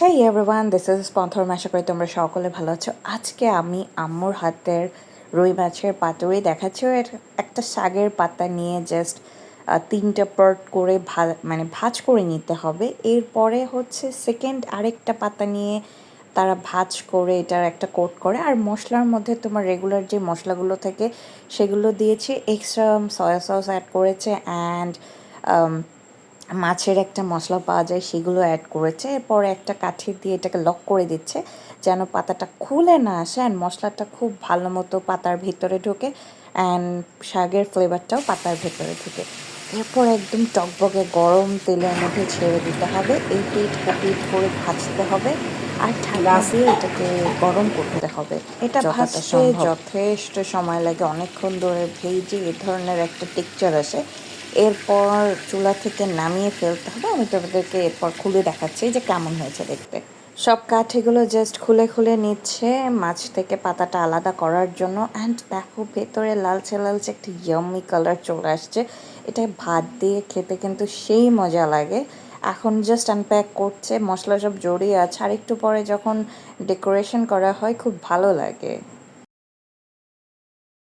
Hey everyone, this is স্পন্থর। আশা করি তোমরা সকলে ভালো আছো। আজকে আমি আম্মুর হাতের রুই মাছের পাতুরি দেখাচ্ছি। এর একটা শাকের পাতা নিয়ে জাস্ট 3টা পার্ট করে ভাজ করে নিতে হবে। এরপরে হচ্ছে সেকেন্ড আরেকটা পাতা নিয়ে তারা ভাজ করে এটার একটা কোট করে। আর মশলার মধ্যে তোমার রেগুলার যে মশলাগুলো থাকে সেগুলো দিয়েছি, এক্সট্রা সয়া সস অ্যাড করেছে অ্যান্ড মাছের একটা মশলা পাওয়া যায় সেগুলো অ্যাড করেছে। এরপর একটা কাঠি দিয়ে এটাকে লক করে দিচ্ছে যেন পাতাটা খুলে না আসে অ্যান্ড মশলাটা খুব ভালো মতো পাতার ভিতরে ঢোকে অ্যান্ড শাকের ফ্লেভারটাও পাতার ভেতরে ঢুকে। এরপর একদম টকবকে গরম তেলের মধ্যে ছেড়ে দিতে হবে, এই পিঠ ওপিঠ করে ভাজতে হবে আর ঢাকনা দিয়ে এটাকে গরম করতে হবে। এটা ভাজতে যথেষ্ট সময় লাগে, অনেকক্ষণ ধরে ভেজে এ ধরনের একটা টেক্সচার আসে। এরপর চুলা থেকে নামিয়ে ফেলতে হবে। আমি তোমাদেরকে এরপর খুলে দেখাচ্ছি যে কেমন হয়েছে দেখতে। সব কাঠিগুলো জাস্ট খুলে খুলে নিচ্ছে মাছ থেকে পাতাটা আলাদা করার জন্য। অ্যান্ড দেখো ভেতরে লালচে লালচে একটা ইয়াম্মি কালার চলে আসছে। এটা ভাত দিয়ে খেতে কিন্তু সেই মজা লাগে। এখন জাস্ট আনপ্যাক করছে, মশলা সব জড়িয়ে আছে, আর একটু পরে যখন ডেকোরেশন করা হয় খুব ভালো লাগে।